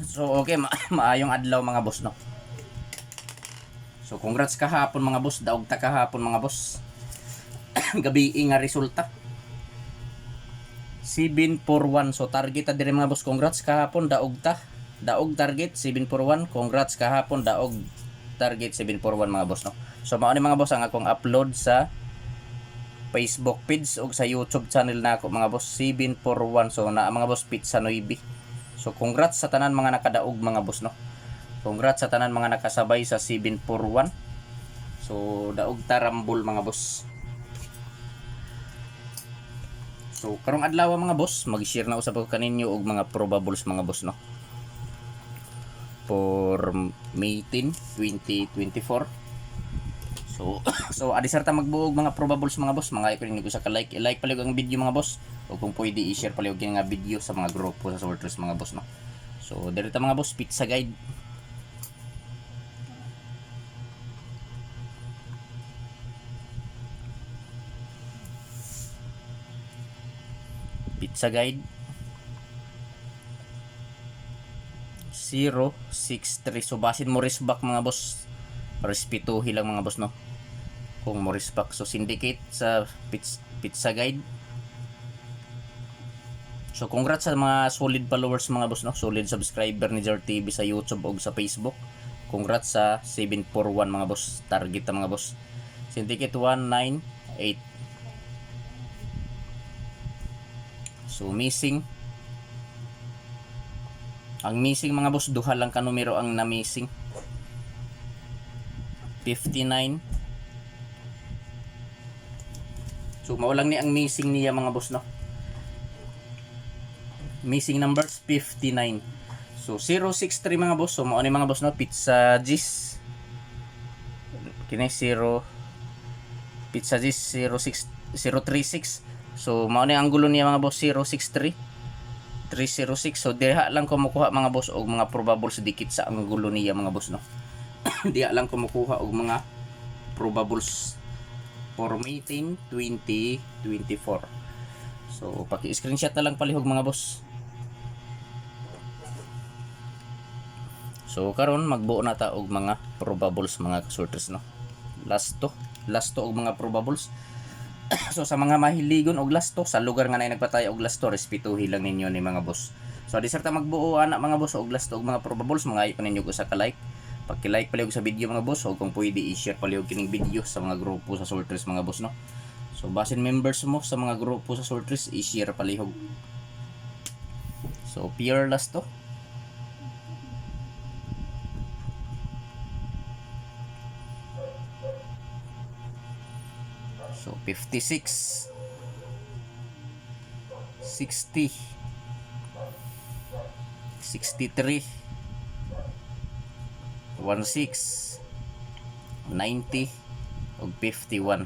So okay, maayong adlaw mga boss no. So congrats kahapon mga boss, daog ta kahapon mga boss. Gabi nga resulta. 741 so target ta dire mga boss, congrats kahapon daog ta. Daog target 741, congrats kahapon daog target 741 mga boss no. So mao ni mga boss ang akong upload sa Facebook page o sa YouTube channel na ako mga boss 741. So na mga boss pizza noibi. So congrats sa tanan mga nakadaog mga boss no. Congrats sa tanan mga nakasabay sa 741. So daog tarambol mga boss. So karong adlaw mga boss, mag-share na usab ko kaninyo og mga probables mga boss no. For May 10, 2024. So adisar ta magbuog mga probables mga boss, mga iko ko sa ka-like, i-like palig ang video mga boss o kung pwede i-share palig nga video sa mga grupo sa sorters mga boss no. So direta mga boss, pizza guide. Pizza guide 063. So basin mo risback mga boss, respetuhi lang mga boss no. Kung mo respect so syndicate sa pizza guide. So congrats sa mga solid followers mga boss no, solid subscriber ni Jar TV sa YouTube o sa Facebook. Congrats sa 741 mga boss, target ta mga boss. Syndicate 198. So missing. Ang missing mga boss, duha lang ka numero ang na missing. 59. So maulang ni ang missing niya mga boss no. Missing numbers 59. So 063 mga boss. So mao ni mga boss no, pizza gis. Kini 0 pizza gis 036. So mao ni ang gulo niya mga boss 063 306. So diha lang kumukuha mga boss og mga probables dikit sa ang gulo niya mga boss no. Diha lang kumukuha og mga probables for May 10, 2024. So paki-screenshot na lang palihog mga boss. So karon magbuo na ta og mga probables mga sorters no. Last to og mga probables. So sa mga mahiligon og last to sa lugar nga nay nagpatay og last to, respetuhi lang ninyo ni mga boss. So disarta magbuo ana mga boss og last to og mga probables, mga ipo ninyo ko sa ka-like. Paki-like palihog sa video mga boss o kung pwede i-share palihog kining video sa mga grupo sa sorters mga boss no. So basin members mo sa mga grupo sa sorters, i-share palihog. So pure last to. So 56 60 63 16 90 ug 51.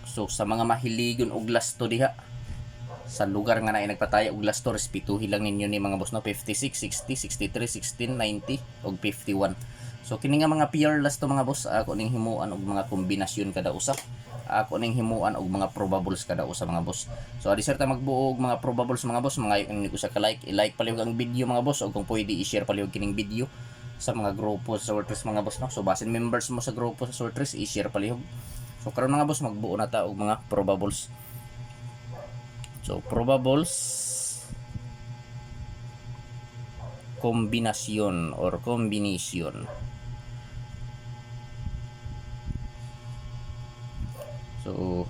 So sa mga mahiligon og lasto diha sa lugar nga naay nagpataya og lasto, respetuhi lang ninyo ni mga boss no. 56 60 63 16 90 ug 51. So kini nga mga pure lasto mga boss, ako ning himuan og mga kombinasyon kada usa. Ako ning himuan og mga probables kada usa mga boss. So adisar ta magbuo og mga probables mga boss, mga ini ko sa ka-like, i-like palihog ang video mga boss o kung pwede i-share palihog kining video sa mga grupo sa sorters mga boss no. So basin members mo sa grupo sa sorters, i-share palihog. So karon mga boss magbuo na ta og mga probables. So probables kombinasyon or combination. So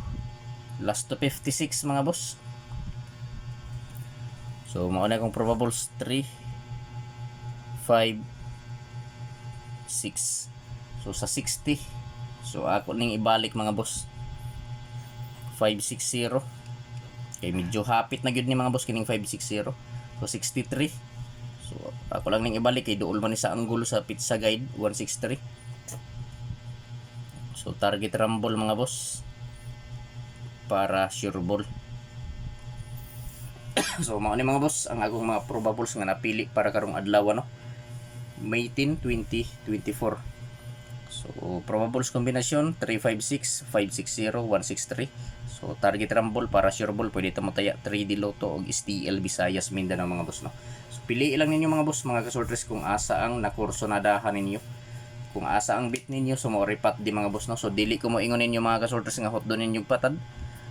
last to 56 mga boss. So mao na kong probables 3 5 6. So sa 60, so ako ning ibalik mga boss 560. Kay medyo hapit na gyud ni mga boss kining 560. So 63. So ako lang ning ibalik kay duol man ni sa anggulo sa pizza guide 163. So target rumble mga boss para sure ball. So mao ni mga boss ang akong mga probables nga napili para karong adlaw no, May 10, 2024. So probables kombinasyon 356, 560, 163. So target rumble para sure ball pwede ta mo taya 3D Lotto og STL Visayas Mindanao mga boss, no. So pili lang ninyo mga boss, mga kasortres, kung asa ang nakursonadahan ninyo, kung asa ang bit ninyo, so mo ripat di mga boss, no. So dili ko mo ingon ninyo mga kasortres nga hot doon ninyo patad.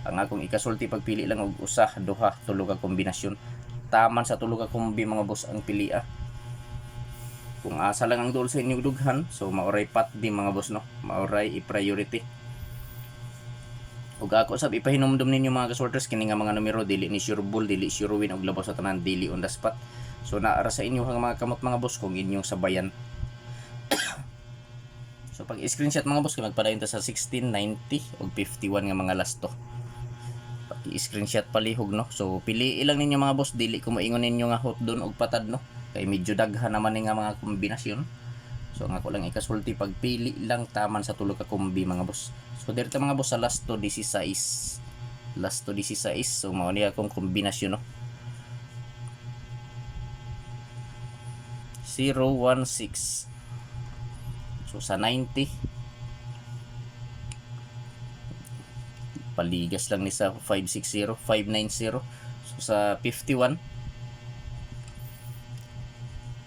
Ang akong ikasulti pagpili lang og usa, duha, tulo ka kombinasyon. Taman sa tulo ka kombi mga boss ang pilia. Kung asa lang ang duol sa inyong dughan, so mauray pat di mga boss, no. Mauray i-priority. Ug ako sab ipahinumdum ninyo mga kasorters, kini nga mga numero dili ni sure ball, dili sure win, og labaw sa tanan dili on the spot. So naara sa inyo ang mga kamot mga boss kung inyong sabayan. So pag screenshot mga boss, kay magpadayon ta sa 1690 og 51 nga mga last to. Pag i-screenshot palihog, no. So pili lang ninyo mga boss, dili ko moingon ninyo nga hot doon og patad, no. Kay medyo daghan naman nga mga kombinasyon. So nga ko lang ikasulti pagpili lang taman sa tulo ka kombi mga boss. So dito mga boss sa last to 16. Last to 16. So mao ni akong kombinasyon, no. 016. So sa 90 paligas lang ni sa 560, 590. So sa 51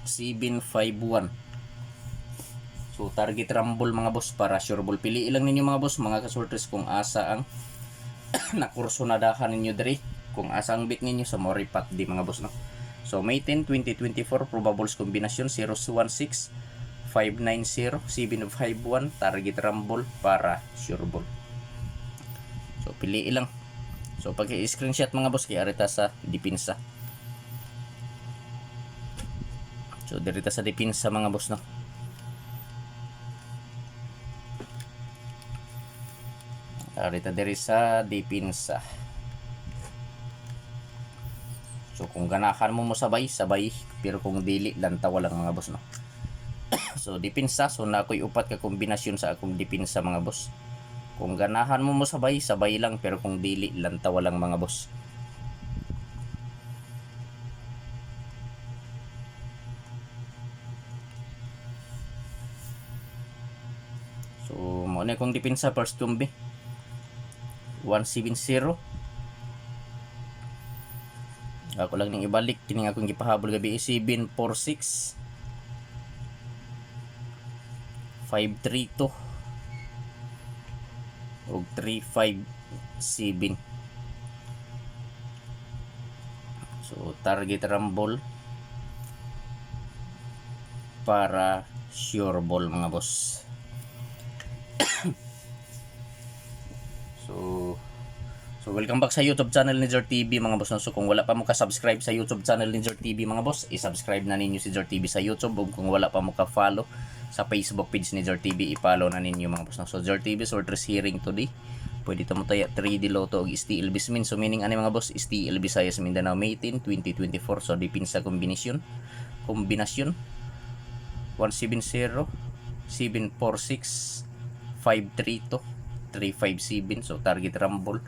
751. So target rumble mga boss para sure ball. Pili lang ninyo mga boss, mga kasortres, kung asa ang nakursonadahan ninyo diri, kung asa ang bit ninyo sa mo ripat di mga boss, no. So May 10, 2024 probables kombinasyon 016, 590, 751 target rumble para sure ball. So pili lang. So pag i-screenshot mga boss, kay arita sa dipinsa. So dirita sa dipinsa mga boss, no. Arita diri sa dipinsa. So kung ganahan mo sabay, pero kung dili lantaw lang mga boss, no. So dipinsa, so na ako'y upat ka kombinasyon sa akong dipinsa mga boss. Kung ganahan mo sabay lang, pero kung dili lantaw lang mga boss. So mo na kung dipinsa first tumbi 170. Ako lang ning ibalik kini akong gipahabol gabi 746, 532 og 357. So target rumble para sure ball mga boss. So welcome back sa YouTube channel ni Zor TV mga boss. So kung wala pa mo ka-subscribe sa YouTube channel ni Zor TV mga boss, i-subscribe na ninyo si Zor TV sa YouTube. O kung wala pa mo ka-follow sa Facebook page ni Zor TV, i-follow na ninyo mga boss. So Zor TV sorters hearing today. Pwede ta mo taya 3D Lotto og STL Bismin. So meaning ani mga boss, STL Visayas Mindanao May 10, 2024. So dipinsa kombinasyon 170, 746, 532, 357. So target rumble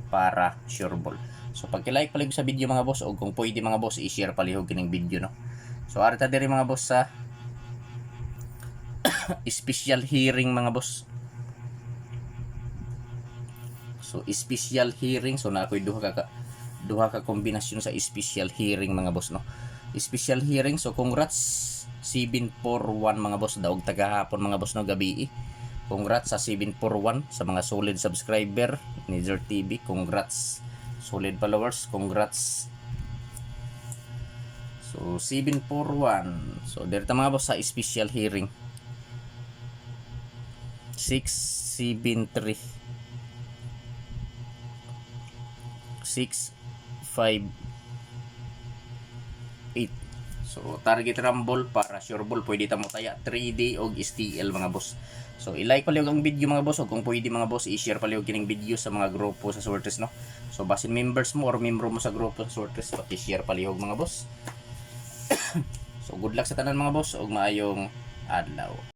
para sure ball. So pagki-like palihog sa video mga boss, o kung pwede mga boss, i-share palihog kining video, no. So arita diri mga boss sa special hearing mga boss. So special hearing, so na ako'y duha ka kombinasyon sa special hearing mga boss, no. Special hearing, so congrats 741 mga boss, daog tagahapon mga boss, no, gabi. Congrats sa 741 sa mga solid subscriber ni Zor TV. Congrats solid followers. Congrats. So 741. So dito mga boss sa special hearing 673 658. So target rumble para sure ball, pwede ta mo taya 3D og STL mga boss. So i-like palihog ang video mga boss, o kung pwede mga boss, i-share palihog kining video sa mga grupo sa sortes, no. So basin members mo or membro mo sa grupo sa sortes, paki-share palihog mga boss. So good luck sa tanan mga boss, og maayong adlaw.